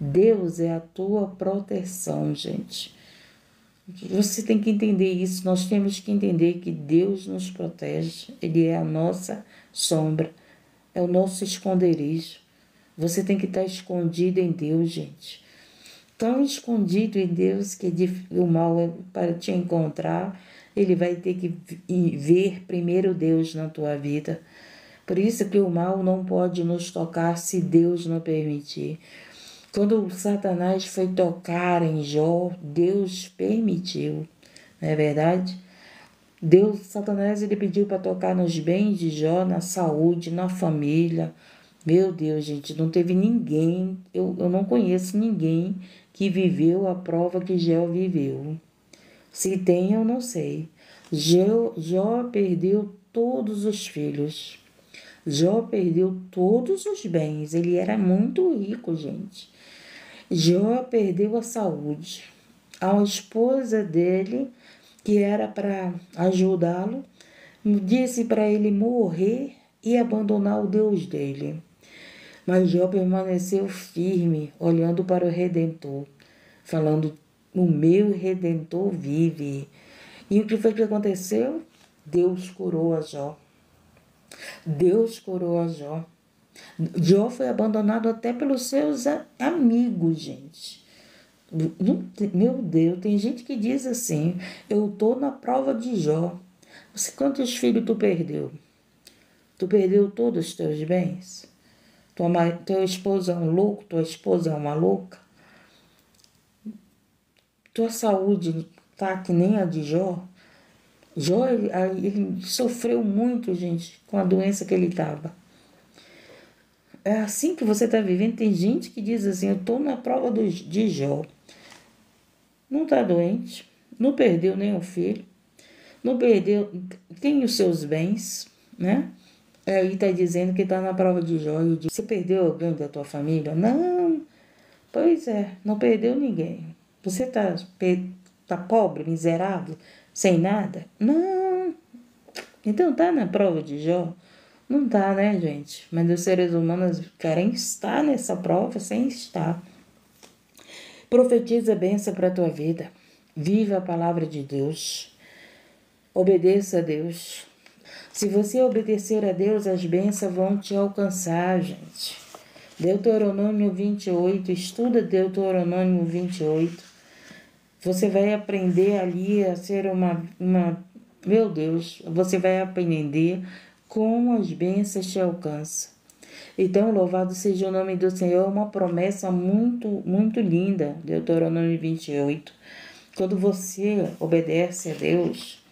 Deus é a tua proteção, gente. Você tem que entender isso, nós temos que entender que Deus nos protege, Ele é a nossa sombra, é o nosso esconderijo. Você tem que estar escondido em Deus, gente. Tão escondido em Deus que o mal para te encontrar, ele vai ter que ver primeiro Deus na tua vida. Por isso que o mal não pode nos tocar se Deus não permitir. Quando Satanás foi tocar em Jó, Deus permitiu, não é verdade? Satanás, ele pediu para tocar nos bens de Jó, na saúde, na família. Meu Deus, gente, não teve ninguém, eu não conheço ninguém que viveu a prova que Jó viveu. Se tem, eu não sei. Jó perdeu todos os filhos. Jó perdeu todos os bens. Ele era muito rico, gente. Jó perdeu a saúde. A esposa dele, que era para ajudá-lo, disse para ele morrer e abandonar o Deus dele. Mas Jó permaneceu firme, olhando para o Redentor, falando: o meu Redentor vive. E o que foi que aconteceu? Deus curou a Jó. Deus curou a Jó. Jó foi abandonado até pelos seus amigos, gente. Meu Deus, tem gente que diz assim: eu estou na prova de Jó. Quantos filhos tu perdeu? Tu perdeu todos os teus bens? Teu esposo é um louco? Tua esposa é uma louca? Tua saúde tá que nem a de Jó? Jó, ele sofreu muito, gente, com a doença que ele estava. É assim que você está vivendo. Tem gente que diz assim: eu estou na prova de Jó. Não está doente, não perdeu nenhum filho, não perdeu, tem os seus bens, né? Aí está dizendo que está na prova de Jó. Você perdeu alguém da tua família? Não, pois é, não perdeu ninguém. Você tá pobre, miserável, sem nada? Não. Então tá na prova de Jó? Não tá, né, gente? Mas os seres humanos querem estar nessa prova sem estar. Profetiza a bênção para a tua vida. Viva a palavra de Deus. Obedeça a Deus. Se você obedecer a Deus, as bênçãos vão te alcançar, gente. Deuteronômio 28, estuda Deuteronômio 28. Você vai aprender ali a ser meu Deus, você vai aprender como as bênçãos te alcançam. Então, louvado seja o nome do Senhor, uma promessa muito, muito linda, Deuteronômio 28. Quando você obedece a Deus,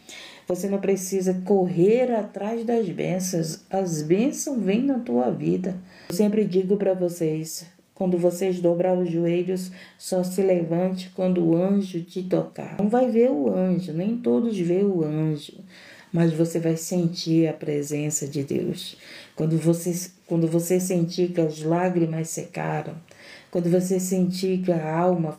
você não precisa correr atrás das bênçãos. As bênçãos vêm na tua vida. Eu sempre digo para vocês: quando vocês dobrar os joelhos, só se levante quando o anjo te tocar. Não vai ver o anjo, nem todos vê o anjo, mas você vai sentir a presença de Deus. Quando você sentir que as lágrimas secaram, quando você sentir que a alma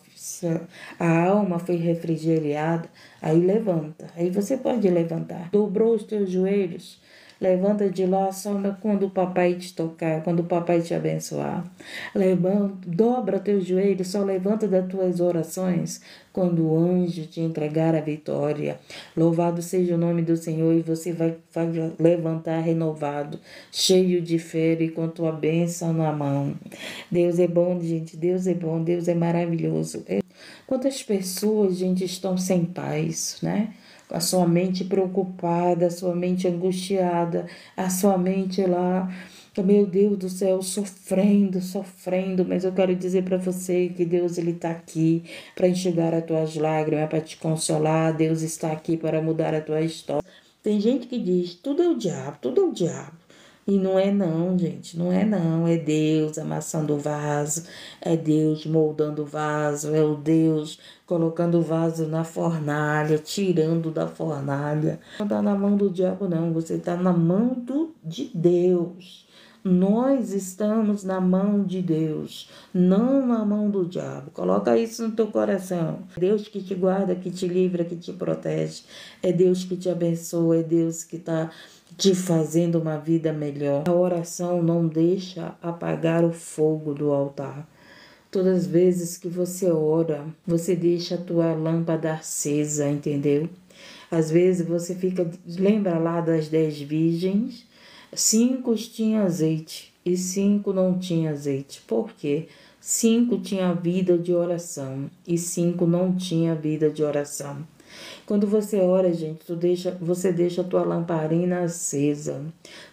foi refrigeriada, aí levanta. Aí você pode levantar. Dobrou os teus joelhos, levanta de lá só quando o papai te tocar, quando o papai te abençoar. Dobra teus joelhos, só levanta das tuas orações quando o anjo te entregar a vitória. Louvado seja o nome do Senhor, e você vai levantar renovado, cheio de fé e com tua bênção na mão. Deus é bom, gente. Deus é bom. Deus é maravilhoso. Quantas pessoas, gente, estão sem paz, né? A sua mente preocupada, a sua mente angustiada, a sua mente lá, meu Deus do céu, sofrendo, mas eu quero dizer para você que Deus, ele está aqui para enxugar as tuas lágrimas, para te consolar. Deus está aqui para mudar a tua história. Tem gente que diz: tudo é o diabo, tudo é o diabo. E não é não, gente, não é não. É Deus amassando o vaso, é Deus moldando o vaso, é o Deus colocando o vaso na fornalha, tirando da fornalha. Não está na mão do diabo não, você está na mão de Deus. Nós estamos na mão de Deus, não na mão do diabo. Coloca isso no teu coração. É Deus que te guarda, que te livra, que te protege. É Deus que te abençoa, é Deus que está te fazendo uma vida melhor. A oração não deixa apagar o fogo do altar. Todas as vezes que você ora, você deixa a tua lâmpada acesa, entendeu? Às vezes você lembra lá das 10 virgens? 5 tinham azeite e 5 não tinham azeite. Por quê? 5 tinham vida de oração e 5 não tinham vida de oração. Quando você ora, gente, você deixa a tua lamparina acesa.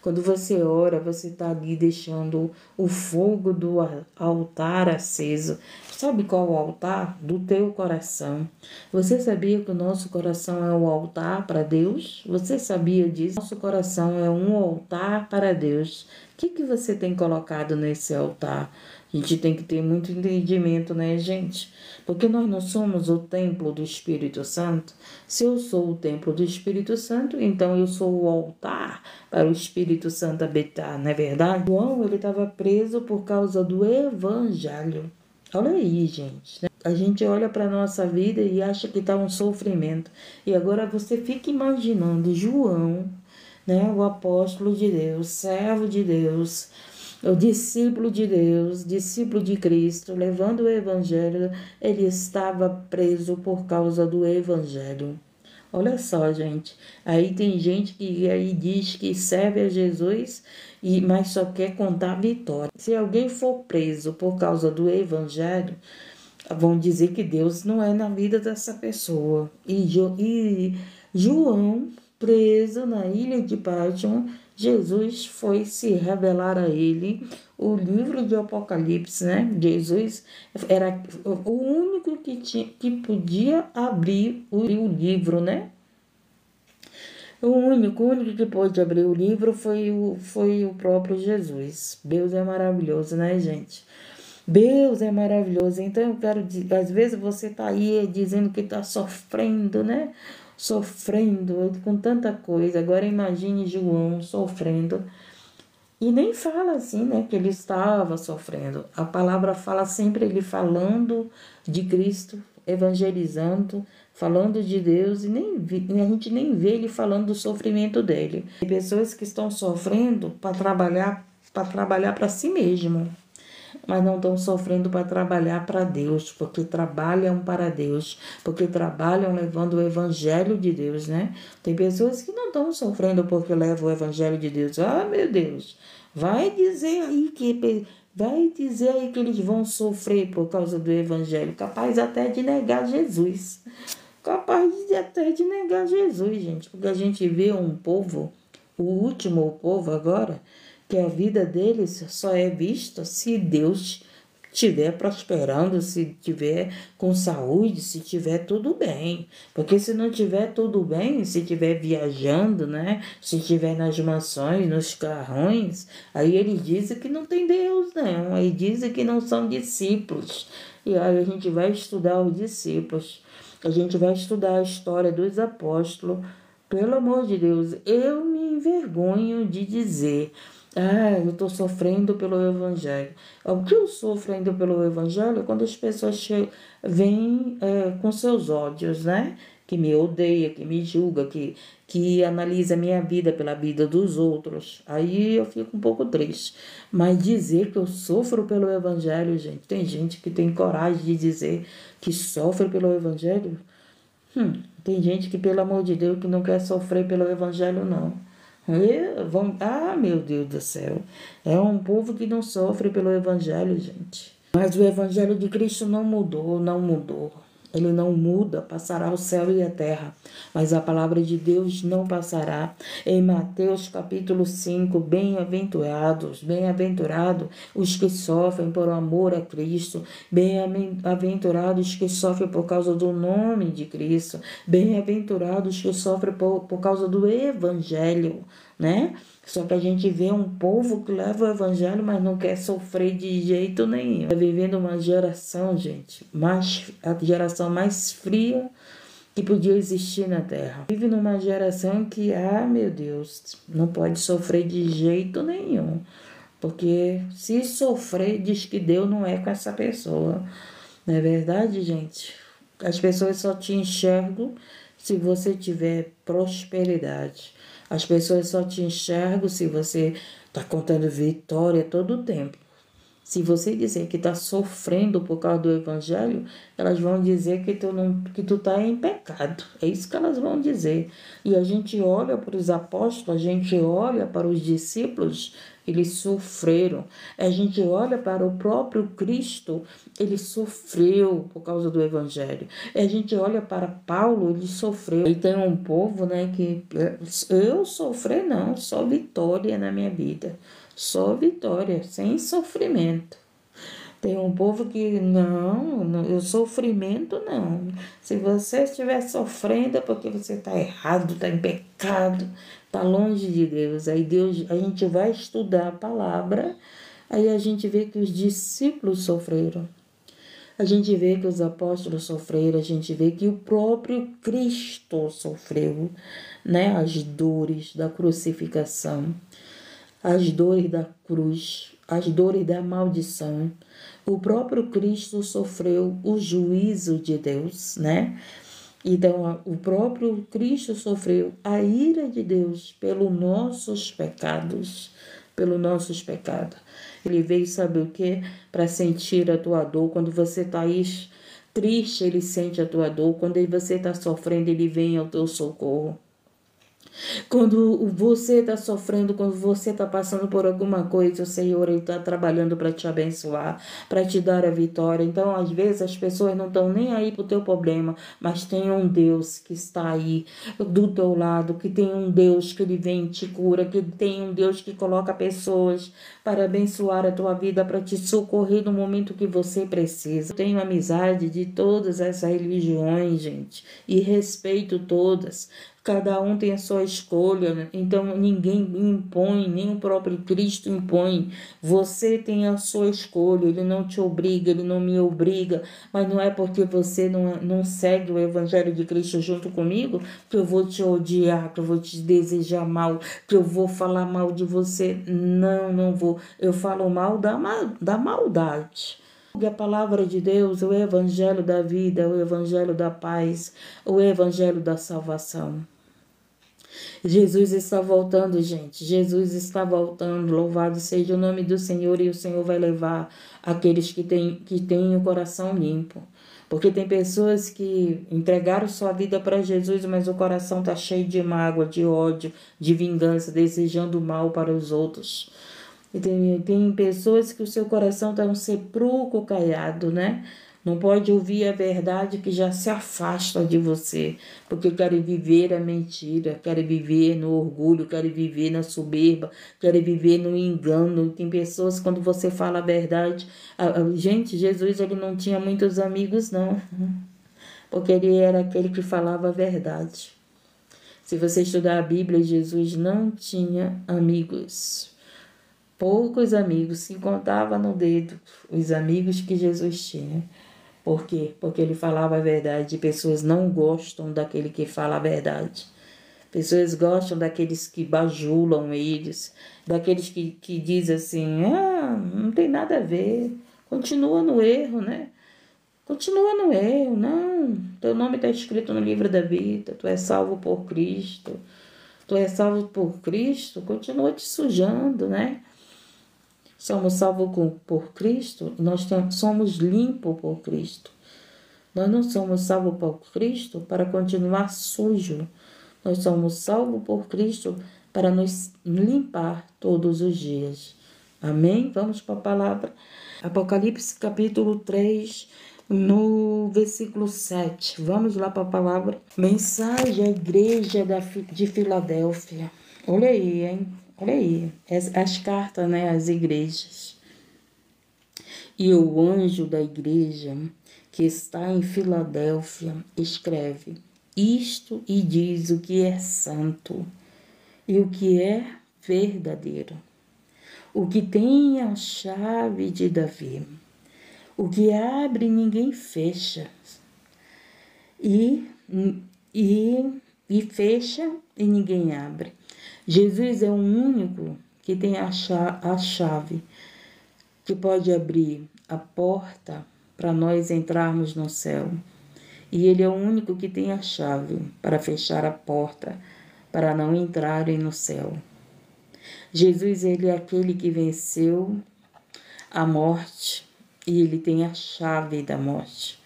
Quando você ora, você está ali deixando o fogo do altar aceso. Sabe qual é o altar? Do teu coração. Você sabia que o nosso coração é um altar para Deus? Você sabia disso? Nosso coração é um altar para Deus. O que você tem colocado nesse altar? A gente tem que ter muito entendimento, né, gente? Porque nós não somos o templo do Espírito Santo. Se eu sou o templo do Espírito Santo, então eu sou o altar para o Espírito Santo habitar, não é verdade? João, ele estava preso por causa do Evangelho. Olha aí, gente, né? A gente olha para a nossa vida e acha que está um sofrimento. E agora você fica imaginando João, né, o apóstolo de Deus, servo de Deus, o discípulo de Deus, discípulo de Cristo, levando o Evangelho, ele estava preso por causa do Evangelho. Olha só, gente, aí tem gente que aí diz que serve a Jesus, mas só quer contar a vitória. Se alguém for preso por causa do Evangelho, vão dizer que Deus não é na vida dessa pessoa. E João, preso na ilha de Patmos, Jesus foi se revelar a ele o livro de Apocalipse, né? Jesus era o único que podia abrir o livro, né? O único que pôde abrir o livro foi o próprio Jesus. Deus é maravilhoso, né, gente? Deus é maravilhoso. Então eu quero dizer, às vezes você tá aí dizendo que tá sofrendo, né? Sofrendo com tanta coisa. Agora imagine João sofrendo. E nem fala assim, né, que ele estava sofrendo. A palavra fala sempre ele falando de Cristo, evangelizando, falando de Deus, e a gente nem vê ele falando do sofrimento dele. Tem pessoas que estão sofrendo para trabalhar para si mesmo, mas não estão sofrendo para trabalhar para Deus, porque trabalham para Deus, porque trabalham levando o Evangelho de Deus, né? Tem pessoas que não estão sofrendo porque levam o Evangelho de Deus. Ah, meu Deus, vai dizer aí que eles vão sofrer por causa do Evangelho, capaz até de negar Jesus. Capaz até de negar Jesus, gente, porque a gente vê um povo, o último povo agora, que a vida deles só é vista se Deus estiver prosperando, se estiver com saúde, se estiver tudo bem. Porque se não estiver tudo bem, se estiver viajando, né? Se estiver nas mansões, nos carrões, aí eles dizem que não tem Deus, não. Aí dizem que não são discípulos. E aí a gente vai estudar os discípulos. A gente vai estudar a história dos apóstolos. Pelo amor de Deus, eu me envergonho de dizer... eu estou sofrendo pelo Evangelho. O que eu sofro ainda pelo Evangelho é quando as pessoas vêm com seus ódios, né? Que me odeia, que me julga, que analisa a minha vida pela vida dos outros. Aí eu fico um pouco triste. Mas dizer que eu sofro pelo Evangelho, gente, tem gente que tem coragem de dizer que sofre pelo Evangelho. Tem gente que, pelo amor de Deus, que não quer sofrer pelo Evangelho, não. Meu Deus do céu. É um povo que não sofre pelo Evangelho, gente. Mas o Evangelho de Cristo não mudou, não mudou. Ele não muda, passará o céu e a terra, mas a palavra de Deus não passará. Em Mateus capítulo 5, bem-aventurados os que sofrem por amor a Cristo, bem-aventurados que sofrem por causa do nome de Cristo, bem-aventurados que sofrem por causa do Evangelho, né? Só que a gente vê um povo que leva o Evangelho, mas não quer sofrer de jeito nenhum. Está vivendo uma geração, gente, a geração mais fria que podia existir na Terra. Vive numa geração que, meu Deus, não pode sofrer de jeito nenhum. Porque se sofrer, diz que Deus não é com essa pessoa. Não é verdade, gente? As pessoas só te enxergam se você tiver prosperidade. As pessoas só te enxergam se você está contando vitória todo o tempo. Se você dizer que está sofrendo por causa do evangelho, elas vão dizer que tu está em pecado. É isso que elas vão dizer. E a gente olha para os apóstolos, a gente olha para os discípulos, eles sofreram. A gente olha para o próprio Cristo, ele sofreu por causa do evangelho. A gente olha para Paulo, ele sofreu. E tem um povo, né, que eu sofrer não, só vitória na minha vida. Só vitória, sem sofrimento. Tem um povo que não, o sofrimento não. Se você estiver sofrendo é porque você está errado, está em pecado, está longe de Deus. Aí Deus, a gente vai estudar a palavra, aí a gente vê que os discípulos sofreram. A gente vê que os apóstolos sofreram, a gente vê que o próprio Cristo sofreu, né? As dores da crucificação, as dores da cruz, as dores da maldição. O próprio Cristo sofreu o juízo de Deus, né? Então, o próprio Cristo sofreu a ira de Deus pelos nossos pecados, pelos nossos pecados. Ele veio, sabe o quê? Para sentir a tua dor. Quando você está aí triste, ele sente a tua dor. Quando você está sofrendo, ele vem ao teu socorro. Quando você está sofrendo, quando você está passando por alguma coisa, o Senhor está trabalhando para te abençoar, para te dar a vitória. Então, às vezes, as pessoas não estão nem aí para o teu problema, mas tem um Deus que está aí do teu lado, que tem um Deus que ele vem e te cura, que tem um Deus que coloca pessoas para abençoar a tua vida, para te socorrer no momento que você precisa. Eu tenho amizade de todas essas religiões, gente, e respeito todas. Cada um tem a sua escolha, né? Então ninguém impõe, nem o próprio Cristo impõe. Você tem a sua escolha, ele não te obriga, ele não me obriga, mas não é porque você não segue o Evangelho de Cristo junto comigo que eu vou te odiar, que eu vou te desejar mal, que eu vou falar mal de você. Não, não vou. Eu falo mal da maldade. A palavra de Deus, o Evangelho da vida, o Evangelho da paz, o Evangelho da salvação. Jesus está voltando, gente. Jesus está voltando. Louvado seja o nome do Senhor, e o Senhor vai levar aqueles que têm o coração limpo. Porque tem pessoas que entregaram sua vida para Jesus, mas o coração está cheio de mágoa, de ódio, de vingança, desejando mal para os outros. E tem pessoas que o seu coração está um sepulcro caiado, né? Não pode ouvir a verdade, que já se afasta de você, porque querem viver a mentira, querem viver no orgulho, querem viver na soberba, querem viver no engano. Tem pessoas, quando você fala a verdade... Gente, Jesus, ele não tinha muitos amigos, não, porque ele era aquele que falava a verdade. Se você estudar a Bíblia, Jesus não tinha amigos. Poucos amigos, se contava no dedo os amigos que Jesus tinha. Por quê? Porque ele falava a verdade. Pessoas não gostam daquele que fala a verdade. Pessoas gostam daqueles que bajulam eles, daqueles que dizem assim, não tem nada a ver, continua no erro, né? Continua no erro, não, teu nome está escrito no livro da vida, tu és salvo por Cristo. Tu és salvo por Cristo, continua te sujando, né? Somos salvos por Cristo, nós somos limpos por Cristo. Nós não somos salvos por Cristo para continuar sujo. Nós somos salvos por Cristo para nos limpar todos os dias. Amém? Vamos para a palavra. Apocalipse capítulo 3, no versículo 7. Vamos lá para a palavra. Mensagem à igreja de Filadélfia. Olha aí, hein? Olha aí, as cartas, né, às igrejas. E o anjo da igreja que está em Filadélfia escreve isto e diz o que é santo e o que é verdadeiro, o que tem a chave de Davi, o que abre ninguém fecha, e fecha e ninguém abre. Jesus é o único que tem a chave, que pode abrir a porta para nós entrarmos no céu. E ele é o único que tem a chave para fechar a porta, para não entrarem no céu. Jesus, ele é aquele que venceu a morte e ele tem a chave da morte.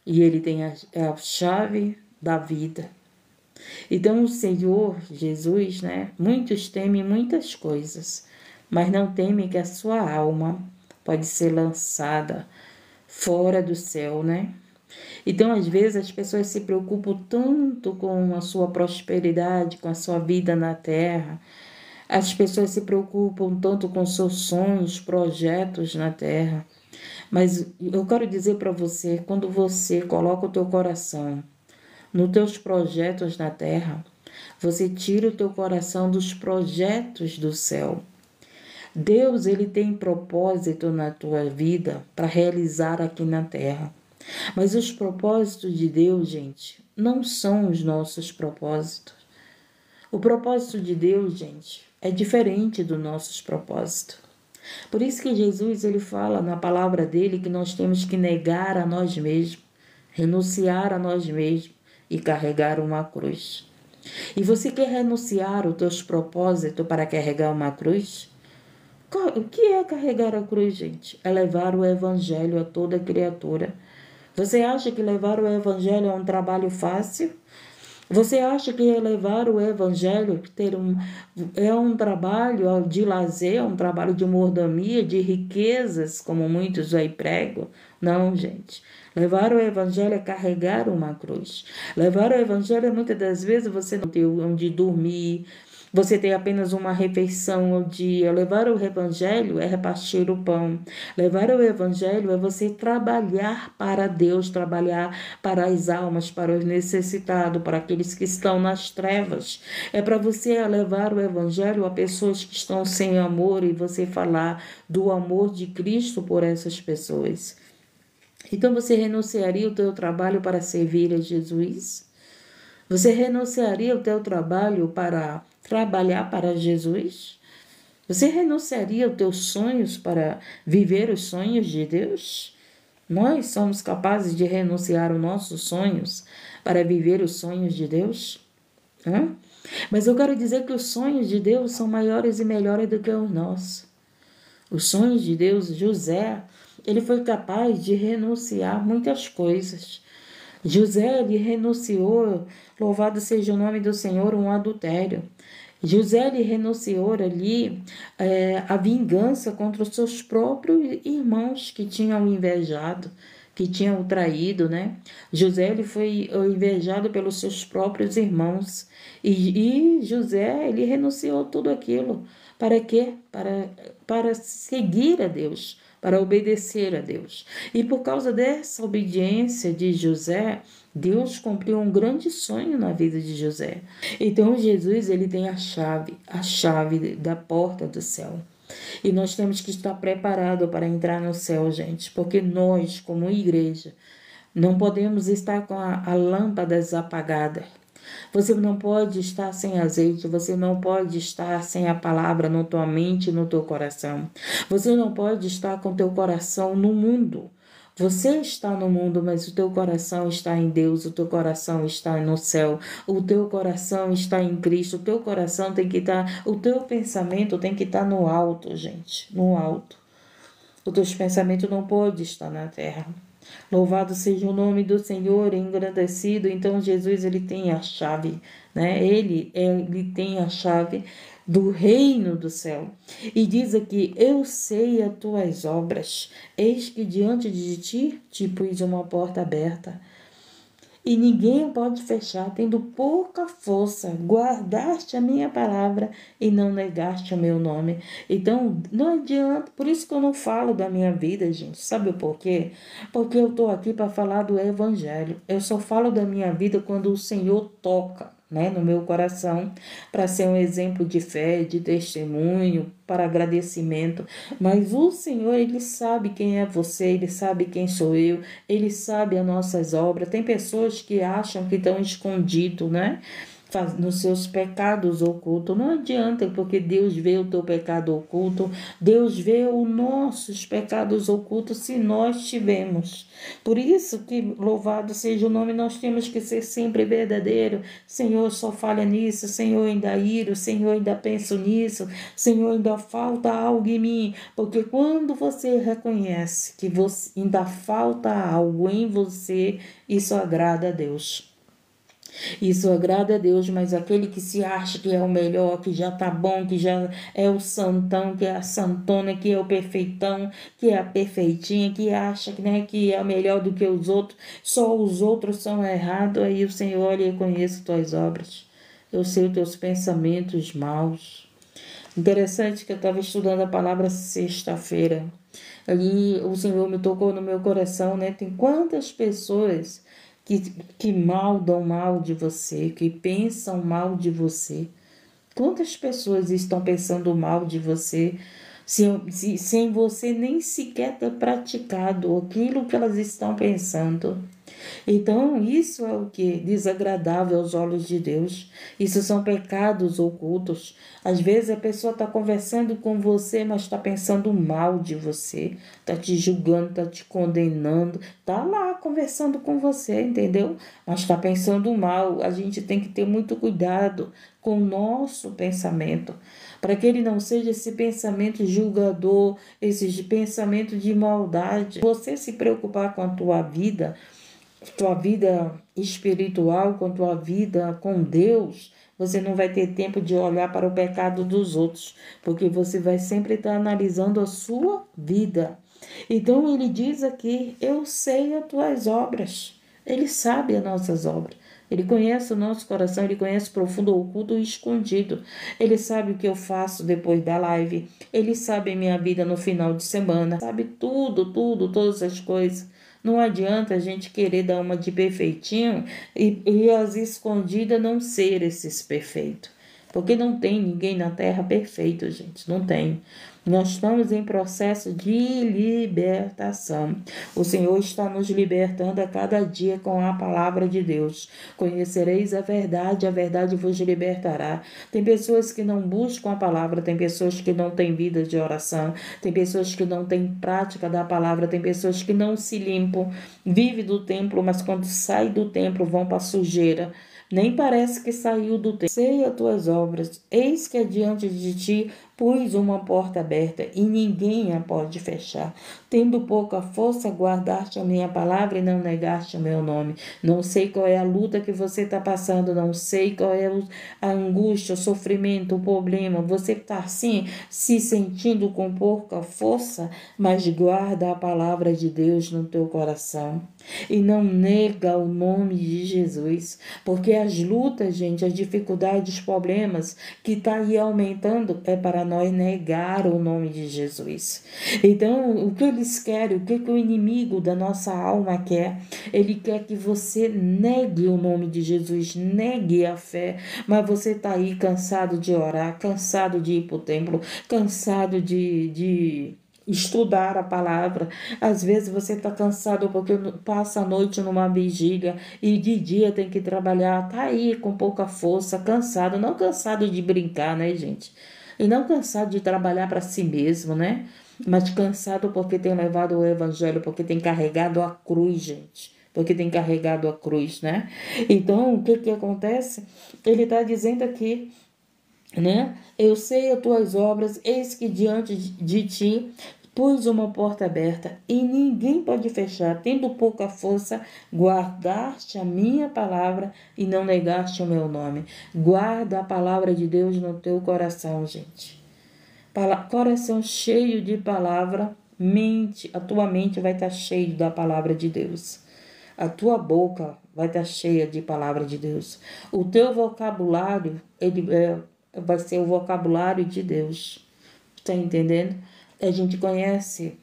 E ele tem a chave da vida. Então o Senhor Jesus, né? Muitos temem muitas coisas, mas não temem que a sua alma pode ser lançada fora do céu, né? Então, às vezes, as pessoas se preocupam tanto com a sua prosperidade, com a sua vida na terra. As pessoas se preocupam tanto com seus sonhos, projetos na terra. Mas eu quero dizer para você, quando você coloca o teu coração nos teus projetos na terra, você tira o teu coração dos projetos do céu. Deus, ele tem propósito na tua vida para realizar aqui na terra. Mas os propósitos de Deus, gente, não são os nossos propósitos. O propósito de Deus, gente, é diferente dos nossos propósitos. Por isso que Jesus, ele fala na palavra dele que nós temos que negar a nós mesmos, renunciar a nós mesmos e carregar uma cruz. E você quer renunciar os teus propósitos para carregar uma cruz? O que é carregar a cruz, gente? É levar o evangelho a toda criatura. Você acha que levar o evangelho é um trabalho fácil? Você acha que levar o evangelho é um trabalho de lazer, um trabalho de mordomia, de riquezas, como muitos aí pregam? Não, gente. Levar o evangelho é carregar uma cruz. Levar o evangelho é muitas das vezes você não ter onde dormir, você tem apenas uma refeição ao dia. Levar o evangelho é repartir o pão. Levar o evangelho é você trabalhar para Deus, trabalhar para as almas, para os necessitados, para aqueles que estão nas trevas. É para você levar o evangelho a pessoas que estão sem amor e você falar do amor de Cristo por essas pessoas. Então você renunciaria o teu trabalho para servir a Jesus? Você renunciaria o teu trabalho para trabalhar para Jesus? Você renunciaria os teus sonhos para viver os sonhos de Deus? Nós somos capazes de renunciar os nossos sonhos para viver os sonhos de Deus? Mas eu quero dizer que os sonhos de Deus são maiores e melhores do que os nossos. Os sonhos de Deus, José, ele foi capaz de renunciar muitas coisas. José, ele renunciou, louvado seja o nome do Senhor, um adultério. José, ele renunciou ali a vingança contra os seus próprios irmãos que tinham invejado, que tinham o traído, né? José, ele foi invejado pelos seus próprios irmãos. E José, ele renunciou tudo aquilo. Para quê? Para seguir a Deus, para obedecer a Deus. E por causa dessa obediência de José, Deus cumpriu um grande sonho na vida de José. Então Jesus, ele tem a chave da porta do céu. E nós temos que estar preparados para entrar no céu, gente, porque nós, como igreja, não podemos estar com a lâmpada apagada. Você não pode estar sem azeite, você não pode estar sem a palavra na tua mente e no teu coração. Você não pode estar com teu coração no mundo. Você está no mundo, mas o teu coração está em Deus, o teu coração está no céu, o teu coração está em Cristo, o teu coração tem que estar, o teu pensamento tem que estar no alto, gente, no alto. Os teus pensamentos não podem estar na terra. Louvado seja o nome do Senhor, engrandecido. Então Jesus, ele tem a chave, né? Ele tem a chave do reino do céu. E diz aqui: eu sei as tuas obras, eis que diante de ti te pus uma porta aberta, e ninguém pode fechar, tendo pouca força, guardaste a minha palavra e não negaste o meu nome. Então, não adianta, por isso que eu não falo da minha vida, gente. Sabe por quê? Porque eu estou aqui para falar do evangelho. Eu só falo da minha vida quando o Senhor toca, né, no meu coração, para ser um exemplo de fé, de testemunho, para agradecimento. Mas o Senhor, ele sabe quem é você, ele sabe quem sou eu, ele sabe as nossas obras. Tem pessoas que acham que estão escondidos, né? nos seus pecados ocultos. Não adianta, porque Deus vê o teu pecado oculto, Deus vê os nossos pecados ocultos se nós tivermos. Por isso que louvado seja o nome, nós temos que ser sempre verdadeiro. Senhor, só falha nisso, Senhor, ainda iro, Senhor, ainda penso nisso, Senhor, ainda falta algo em mim. Porque quando você reconhece que ainda falta algo em você, isso agrada a Deus. Isso agrada a Deus, mas aquele que se acha que é o melhor, que já tá bom, que já é o santão, que é a santona, que é o perfeitão, que é a perfeitinha, que acha, né, que é melhor do que os outros, só os outros são errados, aí o Senhor olha e conhece tuas obras. Eu sei os teus pensamentos maus. Interessante que eu estava estudando a palavra sexta-feira. Ali o Senhor me tocou no meu coração, né? Tem quantas pessoas que maldam mal de você, que pensam mal de você. Quantas pessoas estão pensando mal de você, sem você nem sequer ter praticado aquilo que elas estão pensando? Então, isso é o que? Desagradável aos olhos de Deus. Isso são pecados ocultos. Às vezes a pessoa está conversando com você, mas está pensando mal de você, está te julgando, está te condenando, está lá conversando com você, entendeu? Mas está pensando mal. A gente tem que ter muito cuidado com o nosso pensamento, para que ele não seja esse pensamento julgador, esse pensamento de maldade. Você se preocupar com a tua vida espiritual, com tua vida com Deus, você não vai ter tempo de olhar para o pecado dos outros, porque você vai sempre estar analisando a sua vida. Então ele diz aqui: eu sei as tuas obras. Ele sabe as nossas obras. Ele conhece o nosso coração, ele conhece o profundo, o oculto e o escondido. Ele sabe o que eu faço depois da live. Ele sabe a minha vida no final de semana. Sabe tudo, todas as coisas. Não adianta a gente querer dar uma de perfeitinho e as escondidas não ser esses perfeitos. Porque não tem ninguém na terra perfeito, gente. Não tem. Nós estamos em processo de libertação. O Senhor está nos libertando a cada dia com a palavra de Deus. Conhecereis a verdade vos libertará. Tem pessoas que não buscam a palavra, tem pessoas que não têm vida de oração, tem pessoas que não têm prática da palavra, tem pessoas que não se limpam, vive do templo, mas quando sai do templo vão para a sujeira. Nem parece que saiu do templo. Sei as tuas obras, eis que adiante de ti pus uma porta aberta e ninguém a pode fechar. Tendo pouca força, guardaste a minha palavra e não negaste o meu nome. Não sei qual é a luta que você está passando, não sei qual é a angústia, o sofrimento, o problema. Você está assim, se sentindo com pouca força, mas guarda a palavra de Deus no teu coração. E não nega o nome de Jesus, porque as lutas, gente, as dificuldades, os problemas que está aí aumentando é para nós negar o nome de Jesus. Então, o que eles querem, o que o inimigo da nossa alma quer? Ele quer que você negue o nome de Jesus, negue a fé, mas você está aí cansado de orar, cansado de ir para o templo, cansado de estudar a palavra. Às vezes você está cansado porque passa a noite numa vigília e de dia tem que trabalhar, tá aí com pouca força, cansado, não cansado de brincar, né, gente? E não cansado de trabalhar para si mesmo, né? Mas cansado porque tem levado o evangelho, porque tem carregado a cruz, gente. Porque tem carregado a cruz, né? Então, o que acontece? Ele está dizendo aqui, né? Eu sei as tuas obras, eis que diante de ti pus uma porta aberta e ninguém pode fechar. Tendo pouca força, guardaste a minha palavra e não negaste o meu nome. Guarda a palavra de Deus no teu coração, gente. Coração cheio de palavra, a tua mente vai estar cheia da palavra de Deus. A tua boca vai estar cheia de palavra de Deus. O teu vocabulário, vai ser o vocabulário de Deus. Está entendendo? A gente conhece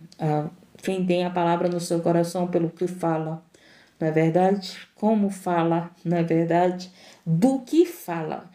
quem tem a palavra no seu coração pelo que fala, não é verdade? Como fala, não é verdade? Do que fala.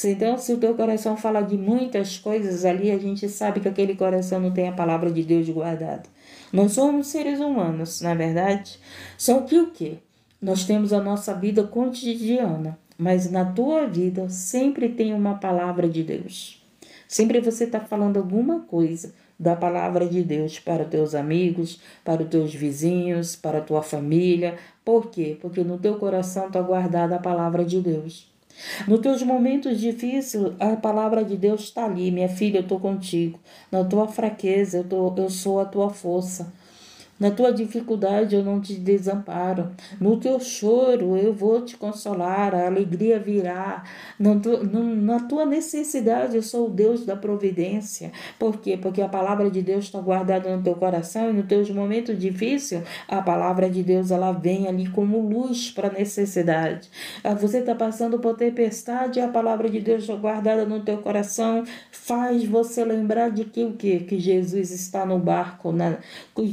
Então, se o teu coração fala de muitas coisas ali, a gente sabe que aquele coração não tem a palavra de Deus guardada. Nós somos seres humanos, não é verdade? Só que o quê? Nós temos a nossa vida cotidiana. mas na tua vida sempre tem uma palavra de Deus. Sempre você está falando alguma coisa da palavra de Deus para os teus amigos, para os teus vizinhos, para a tua família. Por quê? Porque no teu coração está guardada a palavra de Deus. Nos teus momentos difíceis, a palavra de Deus está ali. Minha filha, eu estou contigo. Na tua fraqueza, eu sou a tua força. Na tua dificuldade eu não te desamparo. No teu choro eu vou te consolar, a alegria virá. Na tua necessidade eu sou o Deus da providência. Por quê? Porque a palavra de Deus está guardada no teu coração e nos teus momentos difíceis, a palavra de Deus ela vem ali como luz para a necessidade. Você está passando por tempestade e a palavra de Deus está guardada no teu coração, faz você lembrar de que o quê? Que Jesus está no barco,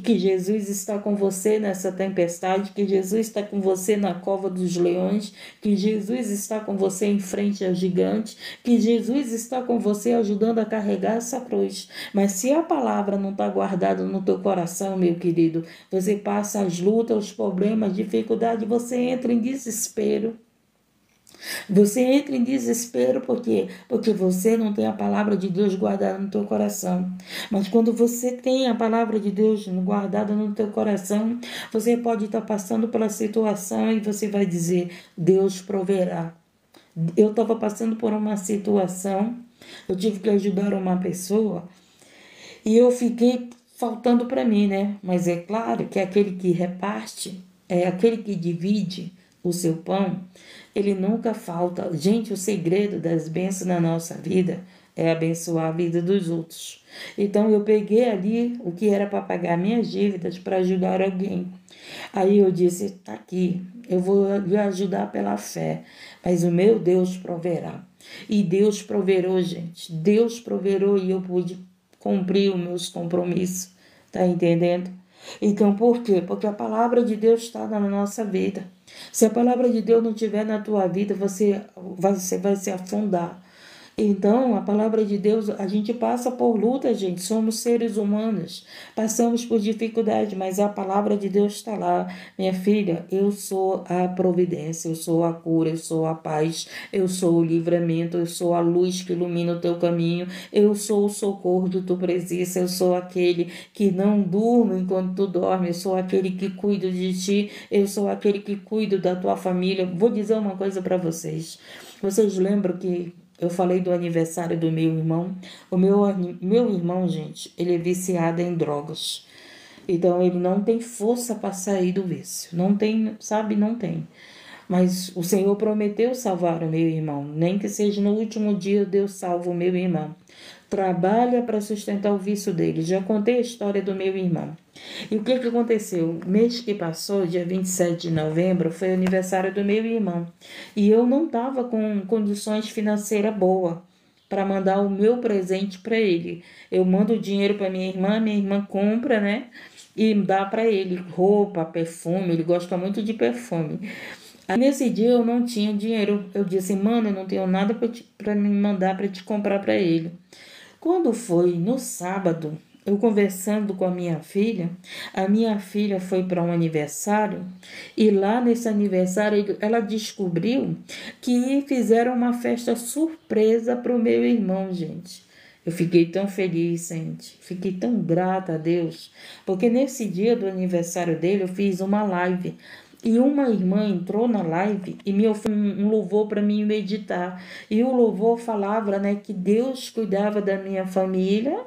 que Jesus está com você nessa tempestade, que Jesus está com você na cova dos leões, que Jesus está com você em frente ao gigante, que Jesus está com você ajudando a carregar essa cruz. Mas se a palavra não está guardada no teu coração, meu querido, você passa as lutas, os problemas, dificuldade, você entra em desespero. Você entra em desespero porque você não tem a palavra de Deus guardada no teu coração. Mas quando você tem a palavra de Deus guardada no teu coração, você pode estar passando pela situação e você vai dizer: Deus proverá. Eu estava passando por uma situação, eu tive que ajudar uma pessoa e eu fiquei faltando para mim, né? Mas é claro que aquele que reparte, é aquele que divide o seu pão, ele nunca falta. Gente, o segredo das bênçãos na nossa vida é abençoar a vida dos outros. Então eu peguei ali o que era para pagar minhas dívidas para ajudar alguém. Aí eu disse: tá aqui, eu vou lhe ajudar pela fé, mas o meu Deus proverá. E Deus proverou, gente. Deus proverou e eu pude cumprir os meus compromissos. Tá entendendo? Então, por quê? Porque a palavra de Deus está na nossa vida. Se a palavra de Deus não estiver na tua vida, você vai se afundar. Então, a palavra de Deus, a gente passa por luta, gente. Somos seres humanos, passamos por dificuldade, mas a palavra de Deus está lá. Minha filha, eu sou a providência, eu sou a cura, eu sou a paz, eu sou o livramento, eu sou a luz que ilumina o teu caminho, eu sou o socorro de tua presença, eu sou aquele que não durmo enquanto tu dorme, eu sou aquele que cuido de ti, eu sou aquele que cuido da tua família. Vou dizer uma coisa para vocês. Vocês lembram que eu falei do aniversário do meu irmão? O meu irmão, gente, ele é viciado em drogas. Então, ele não tem força para sair do vício. Não tem, sabe? Não tem. Mas o Senhor prometeu salvar o meu irmão. Nem que seja no último dia, Deus salva o meu irmão. Trabalha para sustentar o vício dele. Já contei a história do meu irmão. E o que aconteceu? Mês que passou, dia 27 de novembro, foi o aniversário do meu irmão. E eu não estava com condições financeiras boas para mandar o meu presente para ele. Eu mando o dinheiro para minha irmã compra, né? E dá para ele roupa, perfume. Ele gosta muito de perfume. Aí nesse dia eu não tinha dinheiro. Eu disse: mano, eu não tenho nada para me mandar para te comprar para ele. Quando foi no sábado, eu conversando com a minha filha foi para um aniversário e lá nesse aniversário ela descobriu que fizeram uma festa surpresa para o meu irmão, gente. Eu fiquei tão feliz, gente. Fiquei tão grata a Deus, porque nesse dia do aniversário dele eu fiz uma live. E uma irmã entrou na live e me ofereceu um louvor para mim meditar. E o louvor falava, né, que Deus cuidava da minha família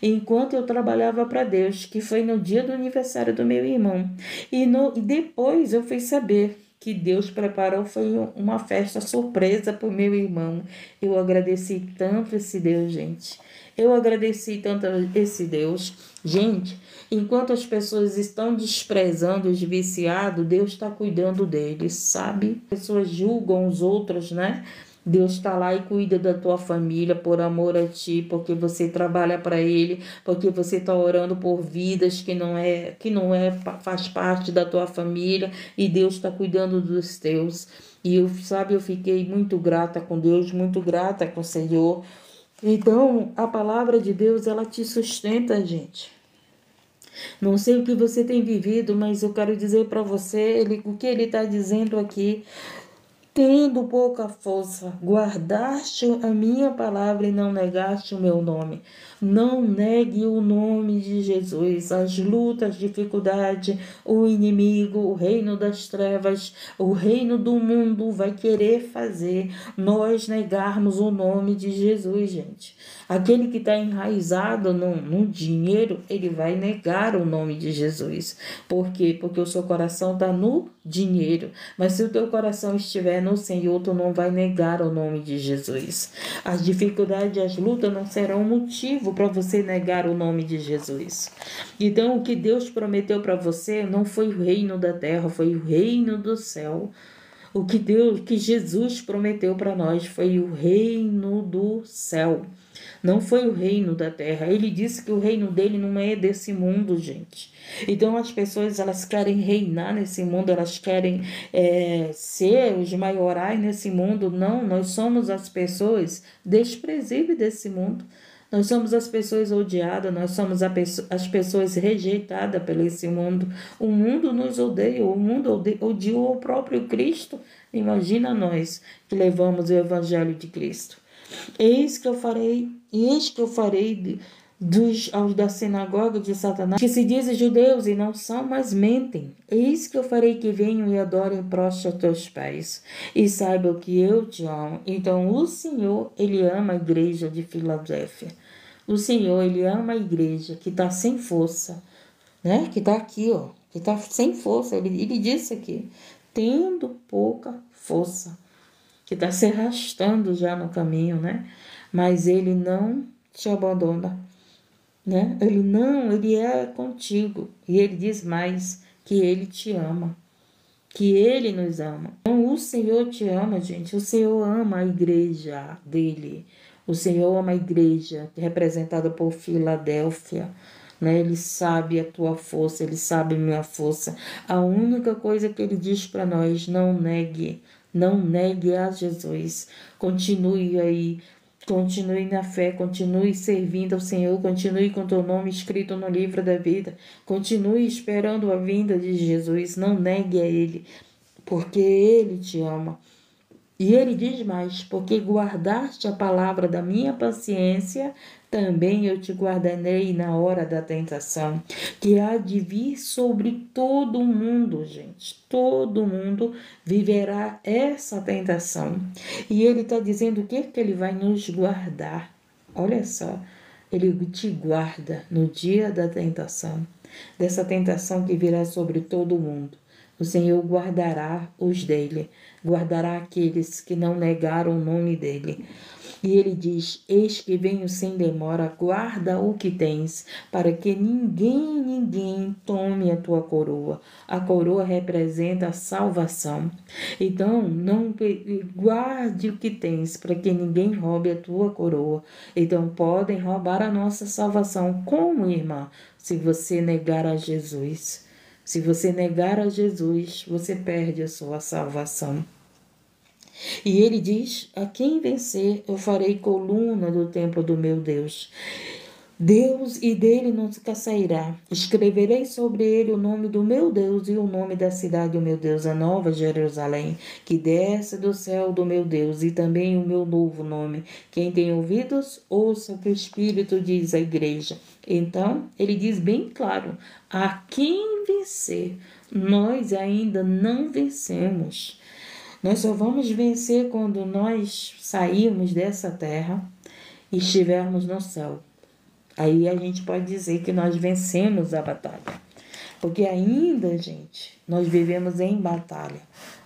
enquanto eu trabalhava para Deus, que foi no dia do aniversário do meu irmão. E depois eu fui saber que Deus preparou, foi uma festa surpresa para o meu irmão. Eu agradeci tanto esse Deus, gente. Eu agradeci tanto esse Deus. Gente, enquanto as pessoas estão desprezando os viciados, Deus está cuidando deles, sabe? As pessoas julgam os outros, né? Deus está lá e cuida da tua família por amor a ti, porque você trabalha para Ele, porque você está orando por vidas que não faz parte da tua família e Deus está cuidando dos teus. E eu fiquei muito grata com Deus, muito grata com o Senhor. Então, a palavra de Deus, ela te sustenta, gente. Não sei o que você tem vivido, mas eu quero dizer para você o que ele está dizendo aqui. tendo pouca força, guardaste a minha palavra e não negaste o meu nome. Não negue o nome de Jesus. As lutas, dificuldade, o inimigo, o reino das trevas, o reino do mundo vai querer fazer nós negarmos o nome de Jesus, gente. Aquele que está enraizado no dinheiro, ele vai negar o nome de Jesus. Por quê? Porque o seu coração está no dinheiro. Mas se o teu coração estiver no Senhor, tu não vai negar o nome de Jesus. As dificuldades, as lutas não serão motivo para você negar o nome de Jesus. Então, o que Deus prometeu para você não foi o reino da terra, foi o reino do céu. O que Jesus prometeu para nós foi o reino do céu. Não foi o reino da terra. Ele disse que o reino dele não é desse mundo, gente. Então as pessoas, elas querem reinar nesse mundo, elas querem ser os maiorais nesse mundo. Não, nós somos as pessoas desprezíveis desse mundo. Nós somos as pessoas odiadas, nós somos as pessoas rejeitadas por esse mundo. O mundo nos odeia, o mundo odiou o próprio Cristo. Imagina nós que levamos o evangelho de Cristo. Eis que eu farei aos da sinagoga de Satanás, que se dizem judeus e não são, mas mentem. Eis que eu farei que venham e adorem prostra aos teus pés, e saibam que eu te amo. Então o Senhor, Ele ama a igreja de Filadélfia. O Senhor, Ele ama a igreja que está sem força, né? Que está aqui, ó, que está sem força. Ele disse aqui, tendo pouca força, que está se arrastando já no caminho, né? Mas Ele não te abandona, né? Ele é contigo. E Ele diz mais, que Ele te ama, que Ele nos ama. Então o Senhor te ama, gente. O Senhor ama a igreja dele. O Senhor ama a igreja representada por Filadélfia, né? Ele sabe a tua força, Ele sabe a minha força. A única coisa que Ele diz para nós, não negue a Jesus. Continue aí, continue na fé, continue servindo ao Senhor, continue com teu nome escrito no livro da vida, continue esperando a vinda de Jesus, não negue a Ele, porque Ele te ama. E Ele diz mais, porque guardaste a palavra da minha paciência, também eu te guardarei na hora da tentação, que há de vir sobre todo mundo, gente. Todo mundo viverá essa tentação. E Ele está dizendo o que Ele vai nos guardar. Olha só, Ele te guarda no dia da tentação, dessa tentação que virá sobre todo mundo. O Senhor guardará os dele, guardará aqueles que não negaram o nome dele. E ele diz, eis que venho sem demora, guarda o que tens, para que ninguém tome a tua coroa. A coroa representa a salvação. Então, não guarde o que tens, para que ninguém roube a tua coroa. Então, podem roubar a nossa salvação. Como, irmã? Se você negar a Jesus. Se você negar a Jesus, você perde a sua salvação. E ele diz, a quem vencer, eu farei coluna do templo do meu Deus. Deus, e dele não se sairá. Escreverei sobre ele o nome do meu Deus e o nome da cidade do meu Deus, a nova Jerusalém, que desce do céu do meu Deus, e também o meu novo nome. Quem tem ouvidos, ouça o que o Espírito diz à igreja. Então, ele diz bem claro, a quem vencer, nós ainda não vencemos. Nós só vamos vencer quando nós sairmos dessa terra e estivermos no céu. Aí a gente pode dizer que nós vencemos a batalha. Porque ainda, gente, nós vivemos em batalha.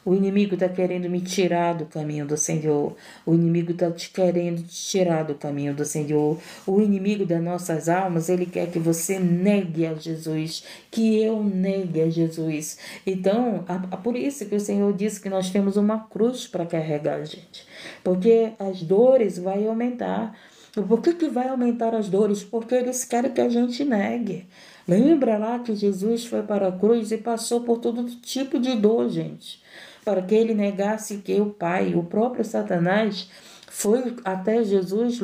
O inimigo está querendo me tirar do caminho do Senhor. O inimigo está querendo te tirar do caminho do Senhor. O inimigo das nossas almas, ele quer que você negue a Jesus. Que eu negue a Jesus. Então, por isso que o Senhor disse que nós temos uma cruz para carregar, gente. Porque as dores vão aumentar. Por que vai aumentar as dores? Porque eles querem que a gente negue. Lembra lá que Jesus foi para a cruz e passou por todo tipo de dor, gente. Para que ele negasse que o Pai, o próprio Satanás, foi até Jesus,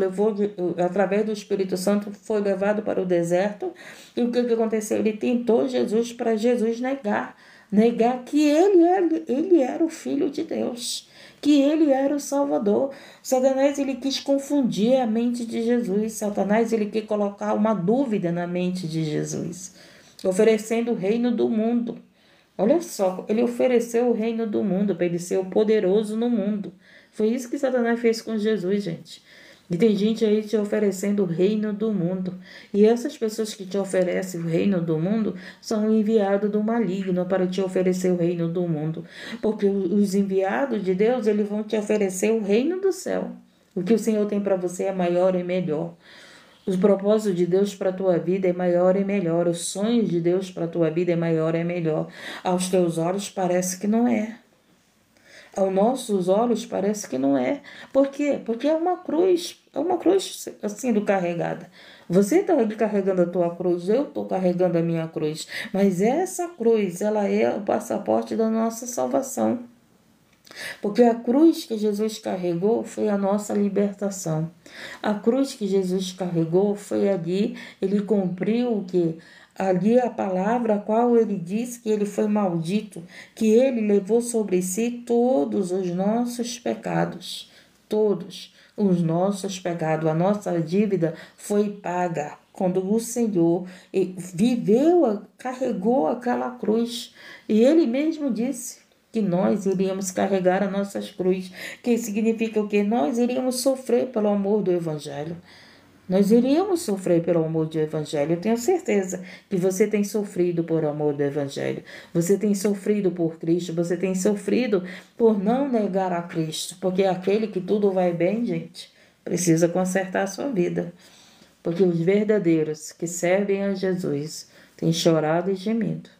através do Espírito Santo, foi levado para o deserto. E o que aconteceu? Ele tentou Jesus para Jesus negar negar que ele era o Filho de Deus, que ele era o Salvador. Satanás, ele quis confundir a mente de Jesus. Satanás, ele quis colocar uma dúvida na mente de Jesus, oferecendo o reino do mundo. Olha só, ele ofereceu o reino do mundo para ele ser o poderoso no mundo. Foi isso que Satanás fez com Jesus, gente. E tem gente aí te oferecendo o reino do mundo. E essas pessoas que te oferecem o reino do mundo são enviados do maligno para te oferecer o reino do mundo. Porque os enviados de Deus, eles vão te oferecer o reino do céu. O que o Senhor tem para você é maior e melhor. Os propósitos de Deus para a tua vida é maior e melhor. Os sonhos de Deus para a tua vida é maior e melhor. Aos teus olhos parece que não é. Aos nossos olhos parece que não é. Por quê? Porque é uma cruz assim carregada. Você está carregando a tua cruz, eu estou carregando a minha cruz. Mas essa cruz, ela é o passaporte da nossa salvação. Porque a cruz que Jesus carregou foi a nossa libertação. A cruz que Jesus carregou foi ali, ele cumpriu o quê? Ali a palavra a qual ele disse que ele foi maldito, que ele levou sobre si todos os nossos pecados. Todos os nossos pecados. A nossa dívida foi paga quando o Senhor viveu, carregou aquela cruz. E ele mesmo disse que nós iríamos carregar as nossas cruzes, que significa o quê? Nós iríamos sofrer pelo amor do Evangelho. Nós iríamos sofrer pelo amor do Evangelho. Eu tenho certeza que você tem sofrido por amor do Evangelho. Você tem sofrido por Cristo. Você tem sofrido por não negar a Cristo. Porque aquele que tudo vai bem, gente, precisa consertar a sua vida. Porque os verdadeiros que servem a Jesus têm chorado e gemido.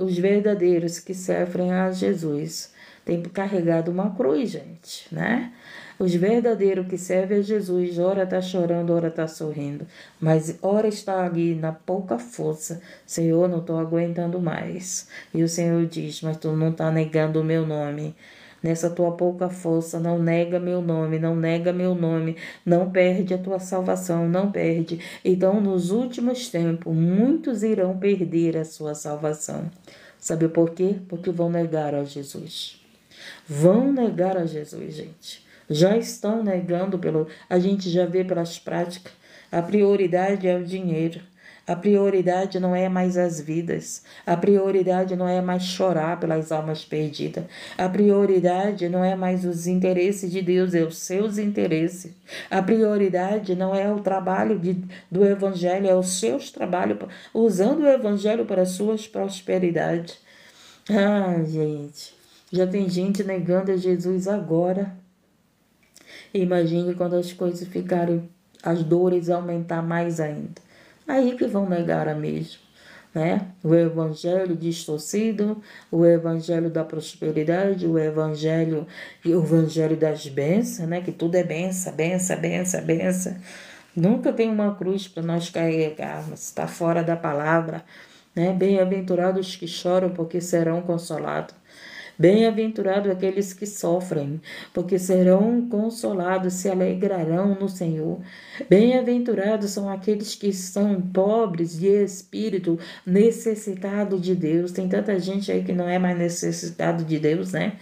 Os verdadeiros que servem a Jesus têm carregado uma cruz, gente, né? Os verdadeiros que servem a Jesus, ora está chorando, ora está sorrindo, mas ora está ali na pouca força. Senhor, não estou aguentando mais. E o Senhor diz, mas tu não está negando o meu nome. Nessa tua pouca força, não nega meu nome, não nega meu nome, não perde a tua salvação, não perde. Então, nos últimos tempos, muitos irão perder a sua salvação. Sabe por quê? Porque vão negar a Jesus. Vão negar a Jesus, gente. Já estão negando a gente já vê pelas práticas. A prioridade é o dinheiro. A prioridade não é mais as vidas. A prioridade não é mais chorar pelas almas perdidas. A prioridade não é mais os interesses de Deus, é os seus interesses. A prioridade não é o trabalho do Evangelho, é os seus trabalhos, usando o Evangelho para as suas prosperidades. Gente, já tem gente negando a Jesus agora. Imagine quando as coisas ficarem, as dores aumentar mais ainda. Aí que vão negar a mesmo, né? O evangelho distorcido, o evangelho da prosperidade, o evangelho das bênçãos, né? Que tudo é benção, benção, benção, benção. Nunca tem uma cruz para nós carregarmos, está fora da palavra, né? Bem-aventurados que choram, porque serão consolados. Bem-aventurados aqueles que sofrem, porque serão consolados, se alegrarão no Senhor. Bem-aventurados são aqueles que são pobres de espírito, necessitados de Deus. Tem tanta gente aí que não é mais necessitado de Deus, né?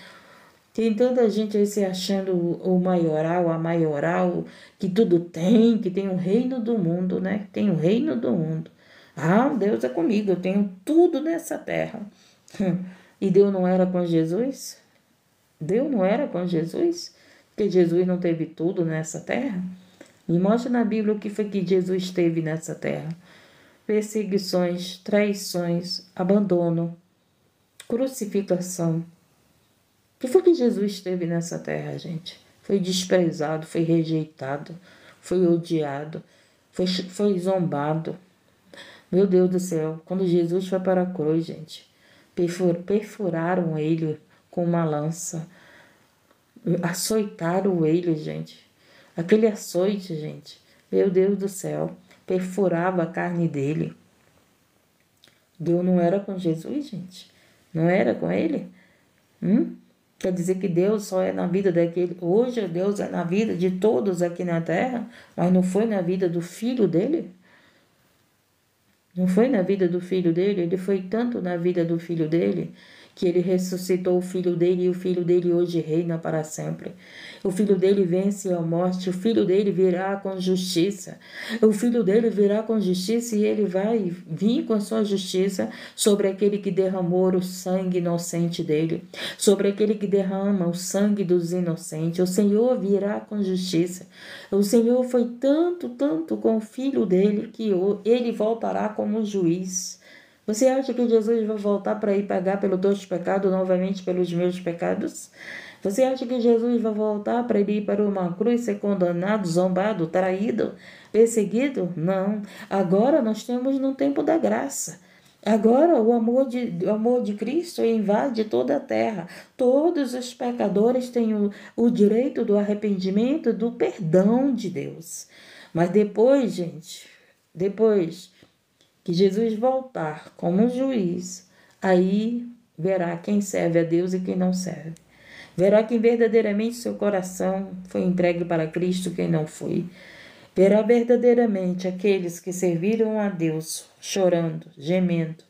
Tem tanta gente aí se achando o maioral, a maioral, que tudo tem, que tem o reino do mundo, né? Tem o reino do mundo. Deus é comigo, eu tenho tudo nessa terra. E Deus não era com Jesus? Deus não era com Jesus? Porque Jesus não teve tudo nessa terra? Me mostra na Bíblia o que foi que Jesus teve nessa terra. Perseguições, traições, abandono, crucificação. O que foi que Jesus teve nessa terra, gente? Foi desprezado, foi rejeitado, foi odiado, foi zombado. Meu Deus do céu, quando Jesus foi para a cruz, gente, perfuraram ele com uma lança, açoitaram ele, gente. Aquele açoite, gente, meu Deus do céu, perfurava a carne dele. Deus não era com Jesus, gente? Não era com ele? Quer dizer que Deus só é na vida daquele... Hoje Deus é na vida de todos aqui na terra, mas não foi na vida do filho dele? Não foi na vida do filho dele? Ele foi tanto na vida do filho dele que ele ressuscitou o filho dele e o filho dele hoje reina para sempre. O filho dele vence a morte, o filho dele virá com justiça. O filho dele virá com justiça e ele vai vir com a sua justiça sobre aquele que derramou o sangue inocente dele, sobre aquele que derrama o sangue dos inocentes. O Senhor virá com justiça. O Senhor foi tanto, tanto com o filho dele que ele voltará como juiz. Você acha que Jesus vai voltar para ir pagar pelos teus pecados, novamente pelos meus pecados? Você acha que Jesus vai voltar para ele ir para uma cruz, ser condenado, zombado, traído, perseguido? Não. Agora nós estamos no tempo da graça. Agora o amor de Cristo invade toda a terra. Todos os pecadores têm o direito do arrependimento, do perdão de Deus. Mas depois, gente, depois que Jesus voltar como juiz, aí verá quem serve a Deus e quem não serve. Verá quem verdadeiramente seu coração foi entregue para Cristo, quem não foi. Verá verdadeiramente aqueles que serviram a Deus chorando, gemendo,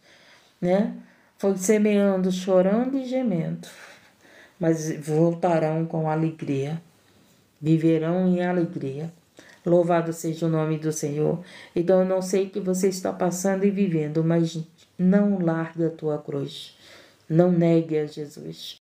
né? Foi semeando, chorando e gemendo, mas voltarão com alegria, viverão em alegria. Louvado seja o nome do Senhor. Então eu não sei o que você está passando e vivendo, mas não largue a tua cruz. Não negue a Jesus.